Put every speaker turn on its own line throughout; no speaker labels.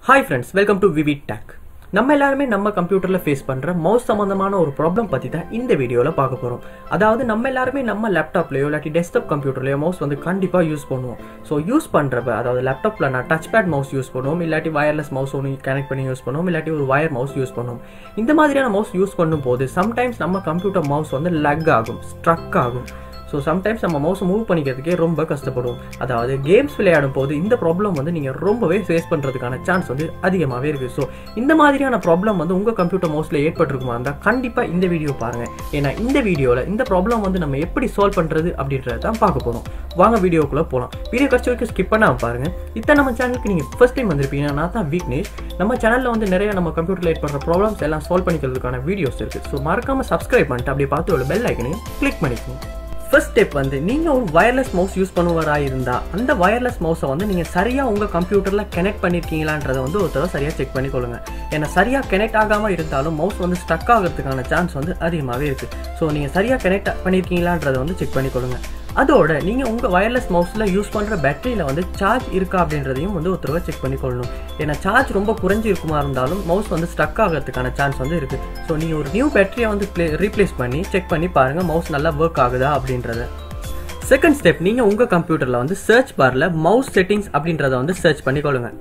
Hi friends, welcome to VividTech. நம்ம எல்லாருமே நம்ம கம்ப்யூட்டர்ல ஃபேஸ் பண்ற மவுஸ் சம்பந்தமான ஒரு ப்ராப்ளம் பத்தி தான் இந்த வீடியோல பார்க்க போறோம். அதாவது நம்ம எல்லாருமே நம்ம லேப்டாப்லயோ இல்லாட்டி டெஸ்க்டாப் கம்ப்யூட்டர்லயோ மவுஸ் வந்து கண்டிப்பா யூஸ் பண்ணுவோம். ஸோ யூஸ் பண்றப்ப அதாவது லேப்டாப்ல நான் டச் பேட் மவுஸ் யூஸ் பண்ணுவோம், இல்லாட்டி வயர்லெஸ் மவுஸ் ஒன்று கனெக்ட் பண்ணி யூஸ் பண்ணுவோம், இல்லாட்டி ஒரு வயர் மவுஸ் யூஸ் பண்ணுவோம். இந்த மாதிரியான மவுஸ் யூஸ் பண்ணும்போது சம்டைம்ஸ் நம்ம கம்ப்யூட்டர் மவுஸ் வந்து லக் ஆகும், ஸ்ட்ரக் ஆகும். ஸோ சம்டைம்ஸ் நம்ம மவுஸை மூவ் பண்ணிக்கிறதுக்கே ரொம்ப கஷ்டப்படுவோம். அதாவது கேம்ஸ் விளையாடும் போது இந்த ப்ராப்ளம் வந்து நீங்கள் ரொம்பவே ஃபேஸ் பண்ணுறதுக்கான சான்ஸ் வந்து அதிகமாகவே இருக்குது. ஸோ இந்த மாதிரியான ப்ராப்ளம் வந்து உங்கள் கம்ப்யூட்டர் மவுஸில் ஏற்பட்டிருக்குமா இருந்தால் கண்டிப்பாக இந்த வீடியோ பாருங்கள். ஏன்னா இந்த வீடியோவில் இந்த ப்ராப்ளம் வந்து நம்ம எப்படி சால்வ் பண்ணுறது அப்படின்றத தான் பார்க்க போகிறோம். வாங்க வீடியோக்குள்ளே போகலாம். வீடியோ கட்சி வரைக்கும் ஸ்கிப் பண்ணாமல் பாருங்கள். இத்தனை நம்ம சேனலுக்கு நீங்கள் ஃபர்ஸ்ட் டைம் வந்திருப்பீங்கன்னா நான் தான் விக்னேஷ். நம்ம சேனலில் வந்து நிறைய நம்ம கம்ப்யூட்டரில் ஏற்படுற ப்ராப்ளம்ஸ் எல்லாம் சால்வ் பண்ணிக்கிறதுக்கான வீடியோஸ் இருக்குது. ஸோ மறக்காமல் சப்ஸ்கிரைப் பண்ணிட்டு அப்படியே பார்த்து ஒரு பெல் ஐக்கனையும் கிளிக் பண்ணிக்கணும். ஃபர்ஸ்ட் ஸ்டெப் வந்து நீங்கள் ஒரு வயர்லெஸ் மவுஸ் யூஸ் பண்ணுவராக இருந்தால் அந்த வயர்லெஸ் மவுஸை வந்து நீங்கள் சரியாக உங்கள் கம்ப்யூட்டரில் கனெக்ட் பண்ணியிருக்கீங்களான்றதை வந்து ஒருத்தர சரியாக செக் பண்ணிக்கொள்ளுங்க. ஏன்னா சரியாக கனெக்ட் ஆகாமல் இருந்தாலும் மவுஸ் வந்து ஸ்டக் ஆகிறதுக்கான சான்ஸ் வந்து அதிகமாகவே இருக்குது. ஸோ நீங்கள் சரியாக கனெக்ட் பண்ணியிருக்கீங்களான்றதை வந்து செக் பண்ணிக்கொள்ளுங்க. அதோட நீங்கள் உங்கள் வயர்லெஸ் மவுஸில் யூஸ் பண்ணுற பேட்டரியில் வந்து சார்ஜ் இருக்கா அப்படின்றதையும் வந்து ஒருத்தரவை செக் பண்ணிக்கொள்ளணும். ஏன்னா சார்ஜ் ரொம்ப குறைஞ்சி இருக்குமா இருந்தாலும் மவுஸ் வந்து ஸ்டக் ஆகிறதுக்கான சான்ஸ் வந்து இருக்குது. ஸோ நீங்கள் ஒரு நியூ பேட்டரியை வந்து ரீப்ளேஸ் பண்ணி செக் பண்ணி பாருங்கள் மவுஸ் நல்லா ஒர்க் ஆகுதா அப்படின்றத. செகண்ட் ஸ்டெப், நீங்கள் உங்கள் கம்ப்யூட்டரில் வந்து சர்ச் பாரில் மவுஸ் செட்டிங்ஸ் அப்படின்றத வந்து சர்ச் பண்ணிக்கொள்ளுங்க.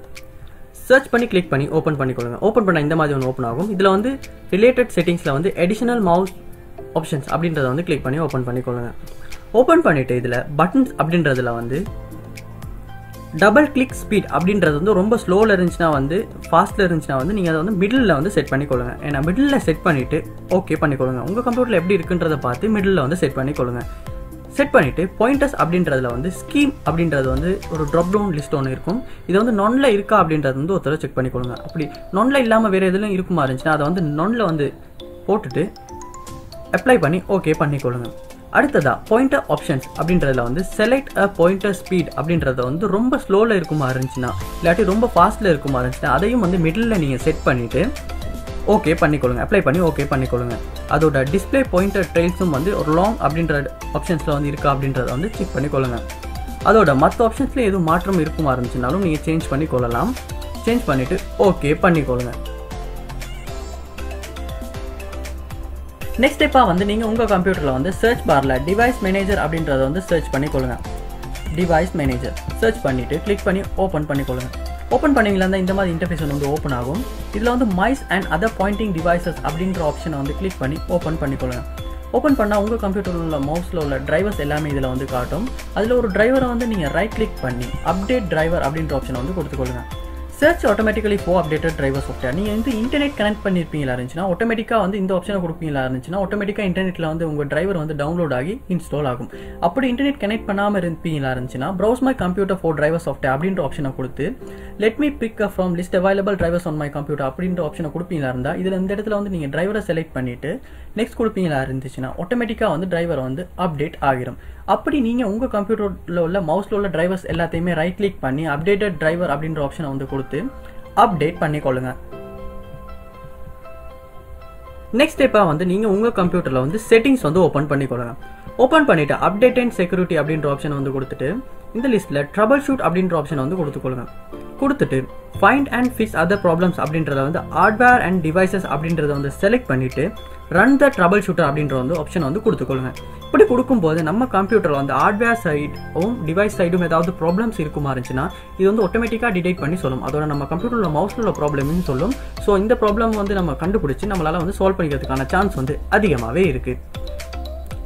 சர்ச் பண்ணி கிளிக் பண்ணி ஓப்பன் பண்ணிக்கொள்ளுங்க. ஓப்பன் பண்ண இந்த மாதிரி ஒன்று ஓப்பன் ஆகும். இதில் வந்து ரிலேட்டட் செட்டிங்ஸில் வந்து அடிஷனல் மவுஸ் ஆப்ஷன்ஸ் அப்படின்றத வந்து கிளிக் பண்ணி ஓப்பன் பண்ணிக்கொள்ளுங்க. ஓப்பன் பண்ணிட்டு இதில் பட்டன்ஸ் அப்படின்றதுல வந்து டபுள் கிளிக் ஸ்பீட் அப்படின்றது வந்து ரொம்ப ஸ்லோவில் இருந்துச்சுன்னா வந்து ஃபாஸ்ட்டில் இருந்துச்சுன்னா வந்து நீங்கள் அதை வந்து மிடில் வந்து செட் பண்ணிக்கொள்ளுங்க. ஏன்னா மிடில் செட் பண்ணிவிட்டு ஓகே பண்ணிக்கொள்ளுங்க. உங்கள் கம்ப்யூட்டரில் எப்படி இருக்குன்றதை பார்த்து மிடில் வந்து செட் பண்ணிக்கொள்ளுங்க. செட் பண்ணிவிட்டு பாயிண்டர்ஸ் அப்படின்றதுல வந்து ஸ்கீம் அப்படின்றது வந்து ஒரு ட்ராப் டவுன் லிஸ்ட் ஒன்று இருக்கும். இது வந்து நானில் இருக்கா அப்படின்றது வந்து ஒருத்தர செக் பண்ணிக்கொள்ளுங்க. அப்படி நானில் இல்லாமல் வேறு எதுலையும் இருக்குமா இருந்துச்சுன்னா அதை வந்து நானில் வந்து போட்டுட்டு அப்ளை பண்ணி ஓகே பண்ணிக்கொள்ளுங்க. அடுத்ததா பாயிண்டர் ஆப்ஷன்ஸ் அப்படின்றதுல வந்து செலக்ட் அ பாயிண்டர் ஸ்பீட் அப்படின்றத வந்து ரொம்ப ஸ்லோவில் இருக்குமா இருந்துச்சுன்னா இல்லாட்டி ரொம்ப ஃபாஸ்ட்டில் இருக்குமா இருந்துச்சுன்னா அதையும் வந்து மிடில் நீங்கள் செட் பண்ணிவிட்டு ஓகே பண்ணிக்கொள்ளுங்க. அப்ளை பண்ணி ஓகே பண்ணிக்கொள்ளுங்க. அதோட டிஸ்பிளே பாயிண்டர் ட்ரெயில்ஸும் வந்து ஒரு லாங் அப்படின்ற ஆப்ஷன்ஸில் வந்து இருக்கா அப்படின்றத வந்து செக் பண்ணிக்கொள்ளுங்க. அதோட மற்ற ஆப்ஷன்ஸில் எதுவும் மாற்றம் இருக்குமா இருந்துச்சுனாலும் நீங்கள் சேஞ்ச் பண்ணிக்கொள்ளலாம். சேஞ்ச் பண்ணிவிட்டு ஓகே பண்ணிக்கொள்ளுங்க. நெக்ஸ்ட் ஸ்டெப்பாக வந்து நீங்கள் உங்கள் கம்ப்யூட்டரில் வந்து சர்ச் பாரில் டிவைஸ் மேனேஜர் அப்படின்றத வந்து சர்ச் பண்ணிக்கொள்ளுங்க. டிவைஸ் மேனேஜர் சர்ச் பண்ணிவிட்டு கிளிக் பண்ணி ஓப்பன் பண்ணிக்கொள்ளுங்க. ஓப்பன் பண்ணிங்களா இருந்தால் இந்த மாதிரி இன்டர்ஃபேஸ் வந்து ஓப்பன் ஆகும். இதில் வந்து mice and other pointing devices அப்படின்ற ஆப்ஷனை வந்து கிளிக் பண்ணி ஓப்பன் பண்ணிக்கொள்ளுங்க. ஓப்பன் பண்ணால் உங்கள் கம்ப்யூட்டரில் உள்ள மவுஸில் உள்ள டிரைவர்ஸ் எல்லாமே இதில் வந்து காட்டும். அதில் ஒரு டிரைவரை வந்து நீங்கள் ரைட் கிளிக் பண்ணி அப்டேட் டிரைவர் அப்படின்ற ஆப்ஷனை வந்து கொடுத்துக்கொள்ளுங்க. சர்ச் ஆட்டோமேட்டிக்கலி ஃபோ அப்டேட்டட் டிரைவர் சாஃப்ட்வேர். நீங்கள் வந்து இன்டர்நெட் கனெக்ட் பண்ணியிருப்பீங்களா இருந்துச்சுன்னா ஆட்டோமேட்டிக்காக வந்து இந்த ஆப்ஷனை கொடுப்பீங்களா இருந்துச்சுன்னா ஆட்டோமேட்டிக்காக இன்டர்நெட்டில் வந்து உங்கள் டிரைவர் வந்து டவுன்லோட் ஆகி இன்ஸ்டால் ஆகும். அப்படி இன்டர்நெட் கனெக்ட் பண்ணாமல் இருப்பீங்களா இருந்துச்சுன்னா browse my computer for driver software அப்படின்ற ஆப்ஷனை கொடுத்து let me pick up from list available drivers on my computer அப்படின்ற ஆப்ஷனை கொடுப்பீங்களா இருந்தால் இதில் இந்த இடத்துல வந்து நீங்கள் டிரைவரை செலக்ட் பண்ணிவிட்டு நெக்ஸ்ட் கொடுப்பீங்களா இருந்துச்சுன்னா ஆட்டோமேட்டிக்காக வந்து டிரைவர் வந்து அப்டேட் ஆகிடும். அப்படி நீங்கள் உங்கள் கம்ப்யூட்டரில் உள்ள மவுஸில் உள்ள டிரைவர்ஸ் எல்லாத்தையுமே ரைட் கிளிக் பண்ணி அப்டேட்டட் டிரைவர் அப்படின்ற ஆப்ஷனை வந்து கொடுத்து அப்டேட் பண்ணிக்கொள்ளுங்க. நெக்ஸ்ட் ஸ்டெப்பாக வந்து நீங்கள் உங்கள் கம்ப்யூட்டரில் வந்து செட்டிங்ஸ் வந்து ஓப்பன் பண்ணிக்கொள்ளுங்க. ஓப்பன் பண்ணிவிட்டு அப்டேட் அண்ட் செக்யூரிட்டி அப்படின்ற ஆப்ஷனை வந்து கொடுத்துட்டு இந்த லிஸ்ட்டில் Troubleshoot அப்படின்ற ஆப்ஷனை வந்து கொடுத்துக்கொள்ளுங்க. கொடுத்துட்டு find and fix other problems அப்படின்றத வந்து ஹார்ட்வேர் அண்ட் டிவைசஸ் அப்படின்றத வந்து செலக்ட் பண்ணிவிட்டு ரன் த Troubleshooter அப்படின்ற வந்து ஆப்ஷனை வந்து கொடுத்துக்கொள்ளுங்க. இப்படி கொடுக்கும்போது நம்ம கம்ப்யூட்டரில் வந்து ஹார்ட்வேர் சைடும் டிவைஸ் சைடும் ஏதாவது ப்ராப்ளம்ஸ் இருக்குமா இருந்துச்சுன்னா இது வந்து ஆட்டோமேட்டிக்காக டிடெக்ட் பண்ணி சொல்லும். அதோட நம்ம கம்ப்யூட்டரில் மவுஸில் உள்ள ப்ராப்ளம்னு சொல்லும். ஸோ இந்த ப்ராப்ளம் வந்து நம்ம கண்டுபிடிச்சி நம்மளால் வந்து சால்வ் பண்ணிக்கிறதுக்கான சான்ஸ் வந்து அதிகமாகவே இருக்குது.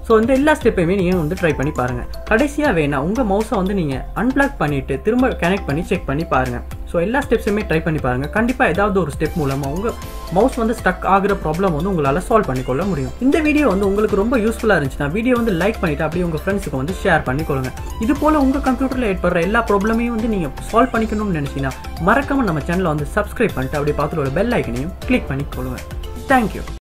ஸோ இந்த எல்லா ஸ்டெப்பையுமே நீங்கள் வந்து ட்ரை பண்ணி பாருங்கள். கடைசியாக வேணா உங்கள் மவுஸை வந்து நீங்கள் அன்பிளக் பண்ணிவிட்டு திரும்ப கனெக்ட் பண்ணி செக் பண்ணி பாருங்கள். ஸோ எல்லா ஸ்டெப்ஸுமே ட்ரை பண்ணி பாருங்கள். கண்டிப்பாக ஏதாவது ஒரு ஸ்டெப் மூலமாக உங்கள் மவுஸ் வந்து ஸ்டக் ஆகிற ப்ராப்ளம் வந்து உங்களால் சால்வ் பண்ணிக்கொள்ள முடியும். இந்த வீடியோ வந்து உங்களுக்கு ரொம்ப யூஸ்ஃபுல்லாக இருந்துச்சுன்னா வீடியோ வந்து லைக் பண்ணிவிட்டு அப்படியே உங்கள் ஃப்ரெண்ட்ஸுக்கு வந்து ஷேர் பண்ணிக்கொள்ளுங்க. இது போல் உங்கள் கம்ப்யூட்டரில் ஏற்படுற எல்லா ப்ராப்ளமையும் வந்து நீங்கள் சால்வ் பண்ணிக்கணும்னு நினச்சிங்கன்னா மறக்காமல் நம்ம சேனலை வந்து சப்ஸ்கிரைப் பண்ணிட்டு அப்படியே பார்த்துட்டு ஒரு பெல் ஐக்கனையும் கிளிக் பண்ணிக்கொள்ளுங்க. தேங்க்யூ.